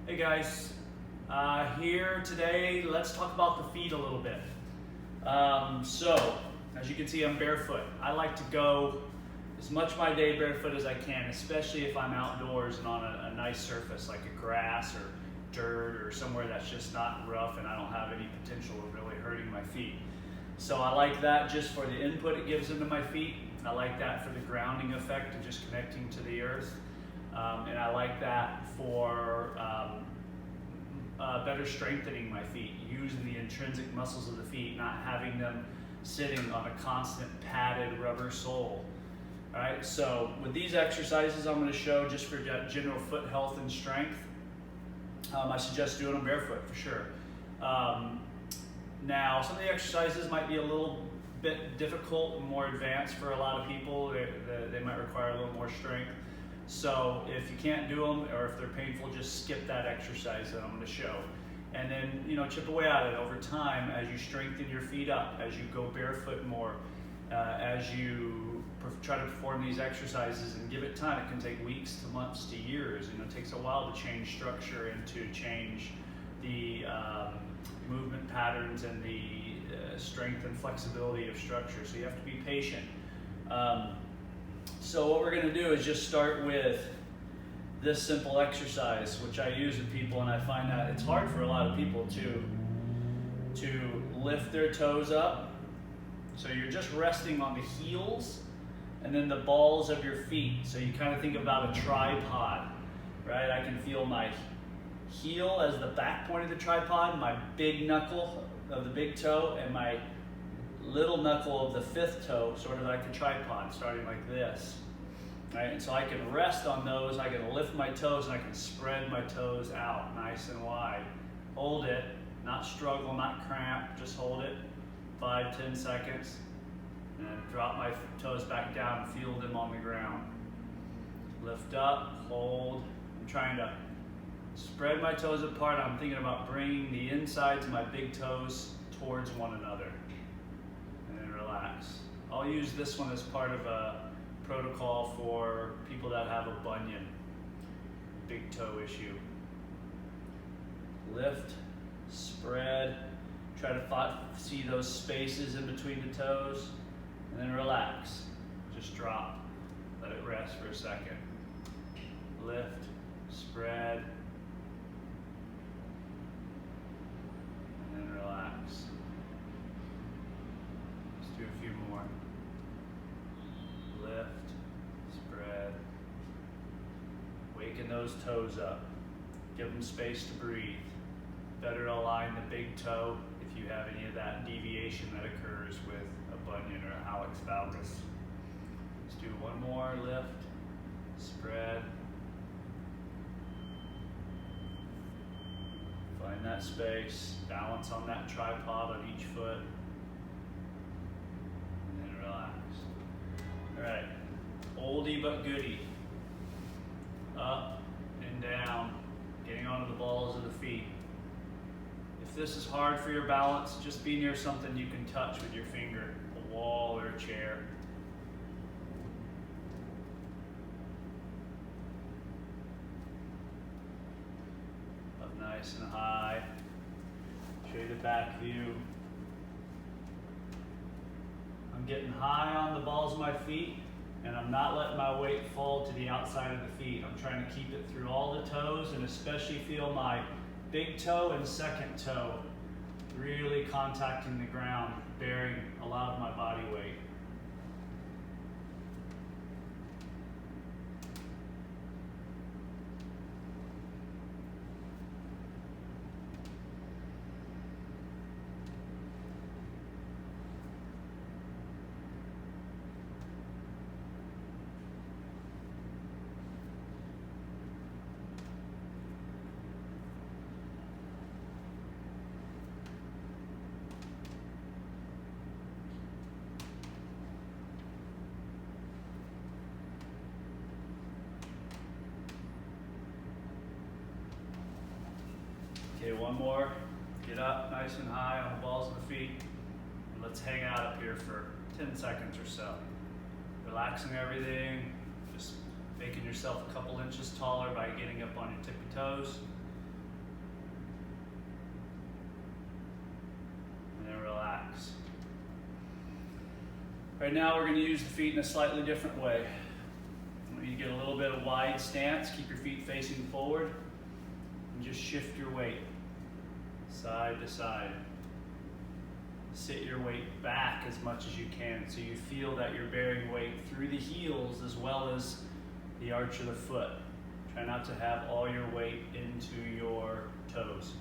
Hey guys, here today, let's talk about the feet a little bit. So, as you can see, I'm barefoot. I like to go as much of my day barefoot as I can, especially if I'm outdoors and on a nice surface like a grass or dirt or somewhere that's just not rough and I don't have any potential of really hurting my feet. So I like that just for the input it gives into my feet. I like that for the grounding effect of just connecting to the earth. And I like that for better strengthening my feet, using the intrinsic muscles of the feet, not having them sitting on a constant padded rubber sole. All right, so with these exercises I'm going to show just for general foot health and strength, I suggest doing them barefoot for sure. Now, some of the exercises might be a little bit difficult and more advanced for a lot of people. They might require a little more strength. So if you can't do them or if they're painful, just skip that exercise that I'm going to show. And then, chip away at it over time as you strengthen your feet up, as you go barefoot more, as you try to perform these exercises and give it time. It can take weeks to months to years. It takes a while to change structure and to change the movement patterns and the strength and flexibility of structure. So you have to be patient. So what we're going to do is just start with this simple exercise, which I use with people, and I find that it's hard for a lot of people to lift their toes up. So you're just resting on the heels and then the balls of your feet. So you kind of think about a tripod, right? I can feel my heel as the back point of the tripod, my big knuckle of the big toe, and my little knuckle of the fifth toe, sort of like a tripod, starting like this. Right? And so I can rest on those, I can lift my toes, and I can spread my toes out nice and wide. Hold it, not struggle, not cramp, just hold it 5-10 seconds, and then drop my toes back down and feel them on the ground. Lift up, hold. I'm trying to spread my toes apart. I'm thinking about bringing the insides of my big toes towards one another. And then relax. I'll use this one as part of a protocol for people that have a bunion, big toe issue. Lift, spread, try to see those spaces in between the toes, and then relax. Just drop, let it rest for a second. Lift, spread, and then relax. Let's do a few more. Lift, spread, waken those toes up. Give them space to breathe. Better align the big toe if you have any of that deviation that occurs with a bunion or a hallux valgus. Let's do one more. Lift, spread. Find that space. Balance on that tripod on each foot. And then relax. All right. Oldie but goodie. Up and down. Getting onto the balls of the feet. If this is hard for your balance, just be near something you can touch with your finger, a wall or a chair. Up nice and high. Show you the back view. I'm getting high on the balls of my feet, and I'm not letting my weight fall to the outside of the feet. I'm trying to keep it through all the toes, and especially feel my big toe and second toe really contacting the ground, bearing a lot of my body weight. Okay, one more. Get up nice and high on the balls of the feet. And let's hang out up here for 10 seconds or so. Relaxing everything, just making yourself a couple inches taller by getting up on your tippy toes. relax. Right now we're going to use the feet in a slightly different way. You get a little bit of wide stance, keep your feet facing forward, and just shift your weight side to side. Sit your weight back as much as you can so you feel that you're bearing weight through the heels as well as the arch of the foot. Try not to have all your weight into your toes.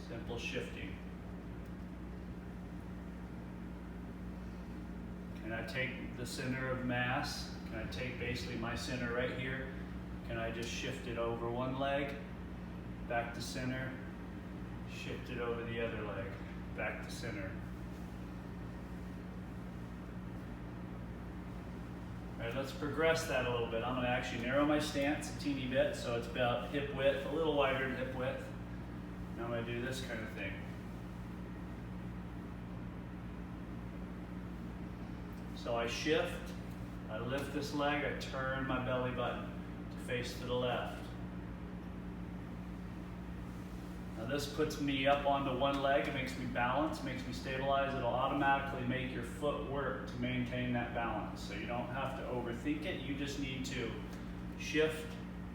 Simple shifting. Can I take the center of mass? Can I take basically my center right here? Can I just shift it over one leg, back to center, shift it over the other leg, back to center. All right, let's progress that a little bit. I'm going to actually narrow my stance a teeny bit so it's about hip width, a little wider than hip width. Now I'm going to do this kind of thing. So I shift, I lift this leg, I turn my belly button to face to the left. Now this puts me up onto one leg, it makes me balance, makes me stabilize. It'll automatically make your foot work to maintain that balance. So you don't have to overthink it, you just need to shift,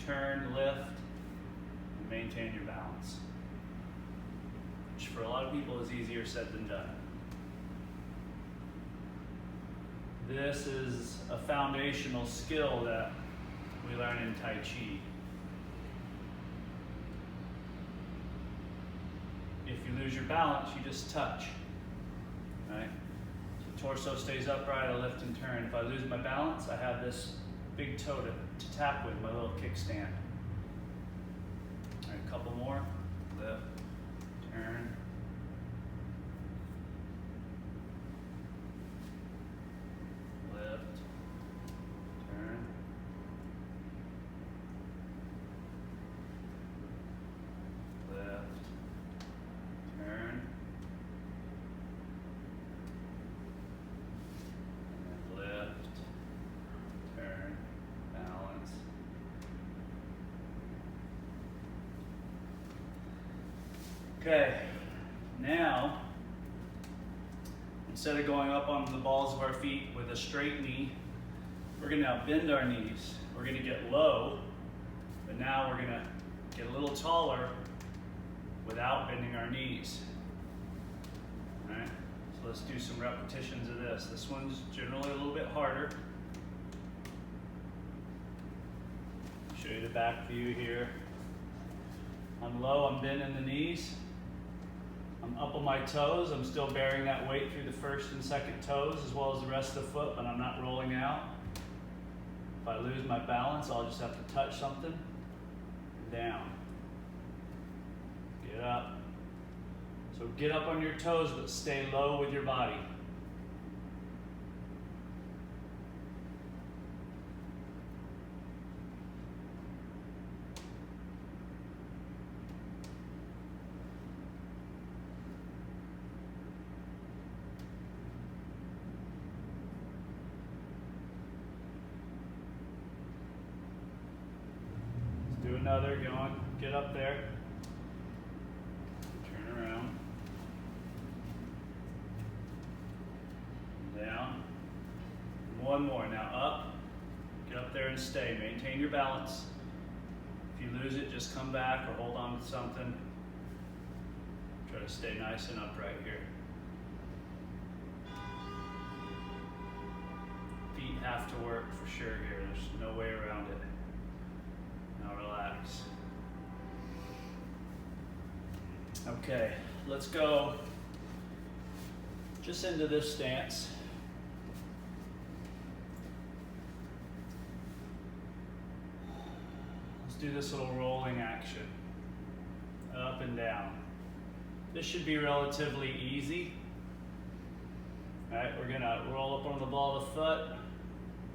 turn, lift, and maintain your balance. Which for a lot of people is easier said than done. This is a foundational skill that we learn in Tai Chi. If you lose your balance, you just touch, right? So torso stays upright, I lift and turn. If I lose my balance, I have this big toe to tap with, my little kickstand. All right, a couple more. Lift, turn. Okay, now, instead of going up onto the balls of our feet with a straight knee, we're going to now bend our knees. We're going to get low, but now we're going to get a little taller without bending our knees. All right, so let's do some repetitions of this. This one's generally a little bit harder. Show you the back view here. I'm low, I'm bending the knees. I'm up on my toes, I'm still bearing that weight through the first and second toes as well as the rest of the foot, but I'm not rolling out. If I lose my balance, I'll just have to touch something. Down. Get up. So get up on your toes, but stay low with your body. Do another, go on, get up there, turn around, down, one more, now up, get up there and stay, maintain your balance. If you lose it, just come back or hold on to something. Try to stay nice and upright here. Feet have to work for sure here, there's no way around it. Now relax. Okay, let's go just into this stance. Let's do this little rolling action. Up and down. This should be relatively easy. All right, we're gonna roll up on the ball of the foot.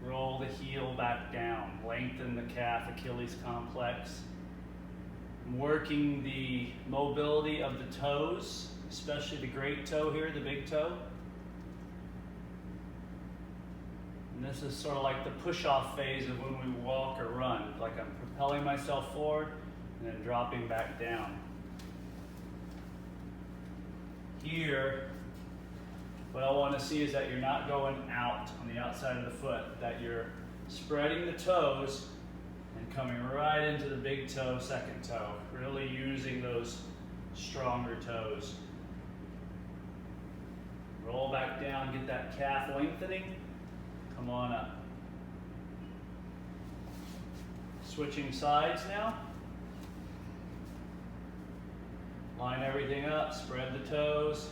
Roll the heel back down, lengthen the calf Achilles complex. I'm working the mobility of the toes, especially the great toe here, the big toe. And this is sort of like the push-off phase of when we walk or run, like I'm propelling myself forward and then dropping back down. Here, what I want to see is that you're not going out on the outside of the foot, that you're spreading the toes and coming right into the big toe, second toe, really using those stronger toes. Roll back down, get that calf lengthening, come on up. Switching sides now. Line everything up, spread the toes,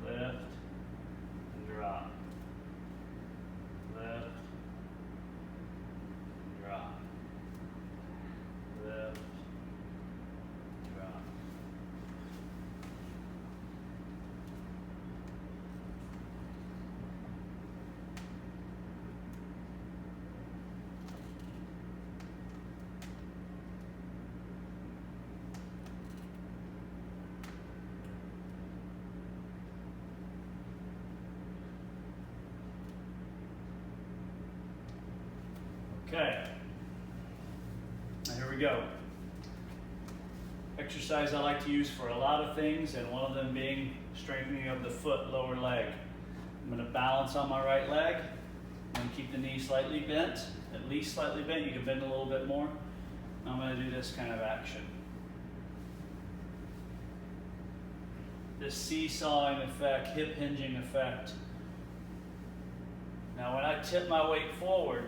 lift and drop, lift, drop, lift, drop. Okay, now here we go. Exercise I like to use for a lot of things, and one of them being strengthening of the foot, lower leg. I'm going to balance on my right leg. I'm going to keep the knee slightly bent, at least slightly bent. You can bend a little bit more. I'm going to do this kind of action. This seesawing effect, hip hinging effect. Now when I tip my weight forward,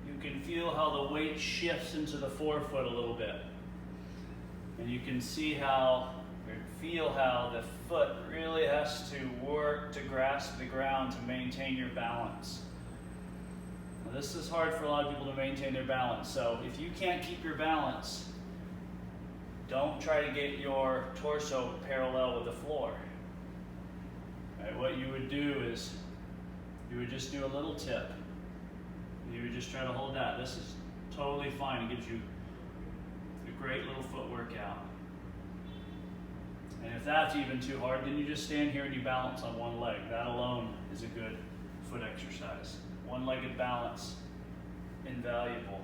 you can feel how the weight shifts into the forefoot a little bit. And you can see how, or feel how the foot really has to work to grasp the ground to maintain your balance. Now, this is hard for a lot of people to maintain their balance. So if you can't keep your balance, don't try to get your torso parallel with the floor. Right, what you would do is, you would just do a little tip. You would just try to hold that. This is totally fine. It gives you a great little foot workout. And if that's even too hard, then you just stand here and you balance on one leg. That alone is a good foot exercise. One-legged balance, invaluable.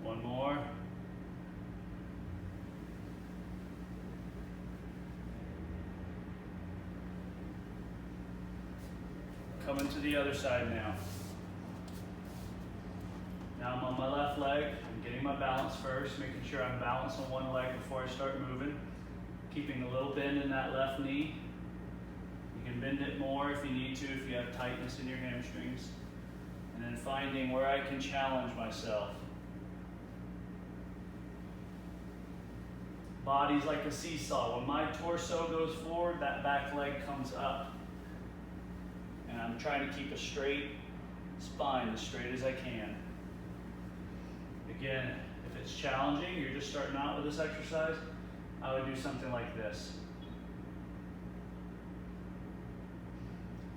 One more. Coming to the other side now. Now I'm on my left leg. I'm getting my balance first, making sure I'm balanced on one leg before I start moving. Keeping a little bend in that left knee. You can bend it more if you need to, if you have tightness in your hamstrings. And then finding where I can challenge myself. Body's like a seesaw. When my torso goes forward, that back leg comes up. And I'm trying to keep a straight spine, as straight as I can. Again, if it's challenging, you're just starting out with this exercise, I would do something like this.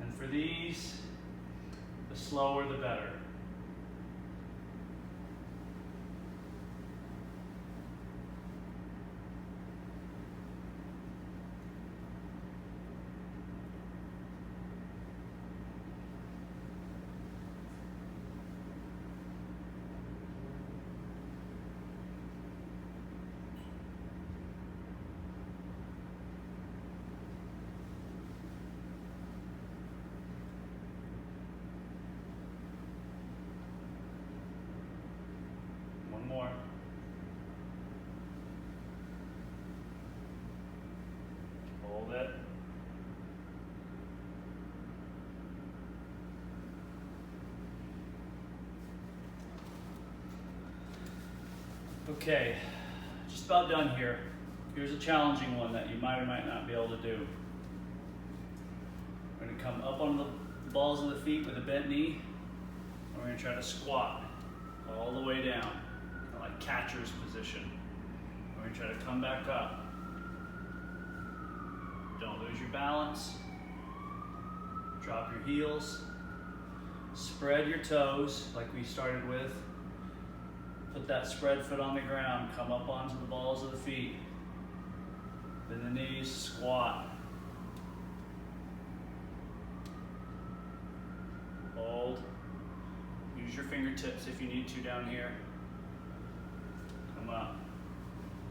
And for these, the slower the better. More. Hold it. Okay, just about done here. Here's a challenging one that you might or might not be able to do. We're going to come up on the balls of the feet with a bent knee. And we're going to try to squat all the way down. Like catcher's position. We're going to try to come back up. Don't lose your balance. Drop your heels. Spread your toes like we started with. Put that spread foot on the ground. Come up onto the balls of the feet. Bend the knees, squat. Hold. Use your fingertips if you need to down here. Come up.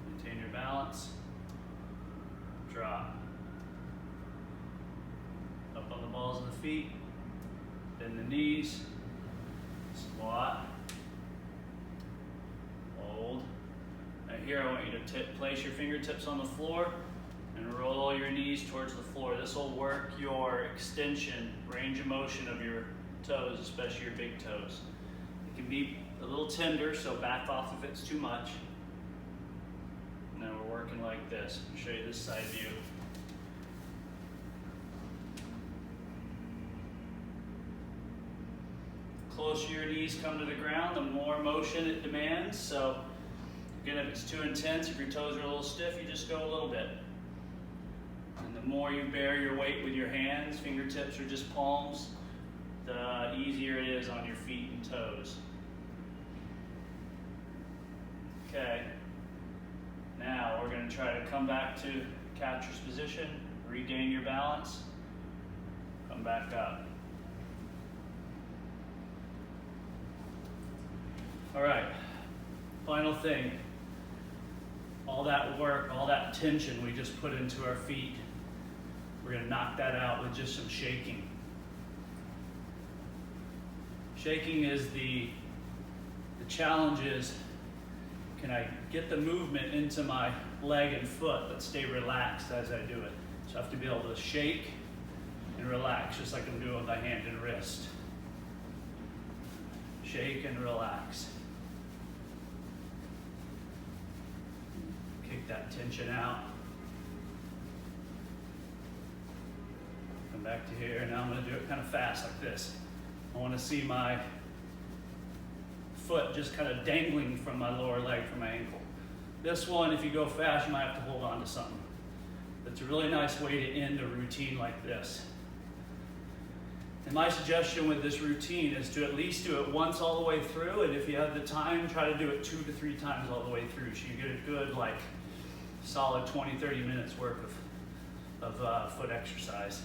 Maintain your balance. Drop. Up on the balls of the feet. Bend the knees. Squat. Hold. Now here I want you to place your fingertips on the floor and roll your knees towards the floor. This will work your extension, range of motion of your toes, especially your big toes. It can be a little tender, so back off if it's too much. Now we're working like this. I'll show you this side view. The closer your knees come to the ground, the more motion it demands. So again, if it's too intense, if your toes are a little stiff, you just go a little bit. And the more you bear your weight with your hands, fingertips or just palms, the easier it is on your feet and toes. Okay, now we're going to try to come back to catcher's position, regain your balance, come back up. All right, final thing, all that work, all that tension we just put into our feet, we're going to knock that out with just some shaking. Shaking is the challenge is, can I get the movement into my leg and foot but stay relaxed as I do it? So I have to be able to shake and relax, just like I'm doing with my hand and wrist. Shake and relax. Kick that tension out. Come back to here. Now I'm going to do it kind of fast like this. I want to see my foot just kind of dangling from my lower leg from my ankle. This one, if you go fast, you might have to hold on to something. It's a really nice way to end a routine like this. And my suggestion with this routine is to at least do it once all the way through, and if you have the time, try to do it 2 to 3 times all the way through, so you get a good, like, solid 20, 30 minutes worth of foot exercise.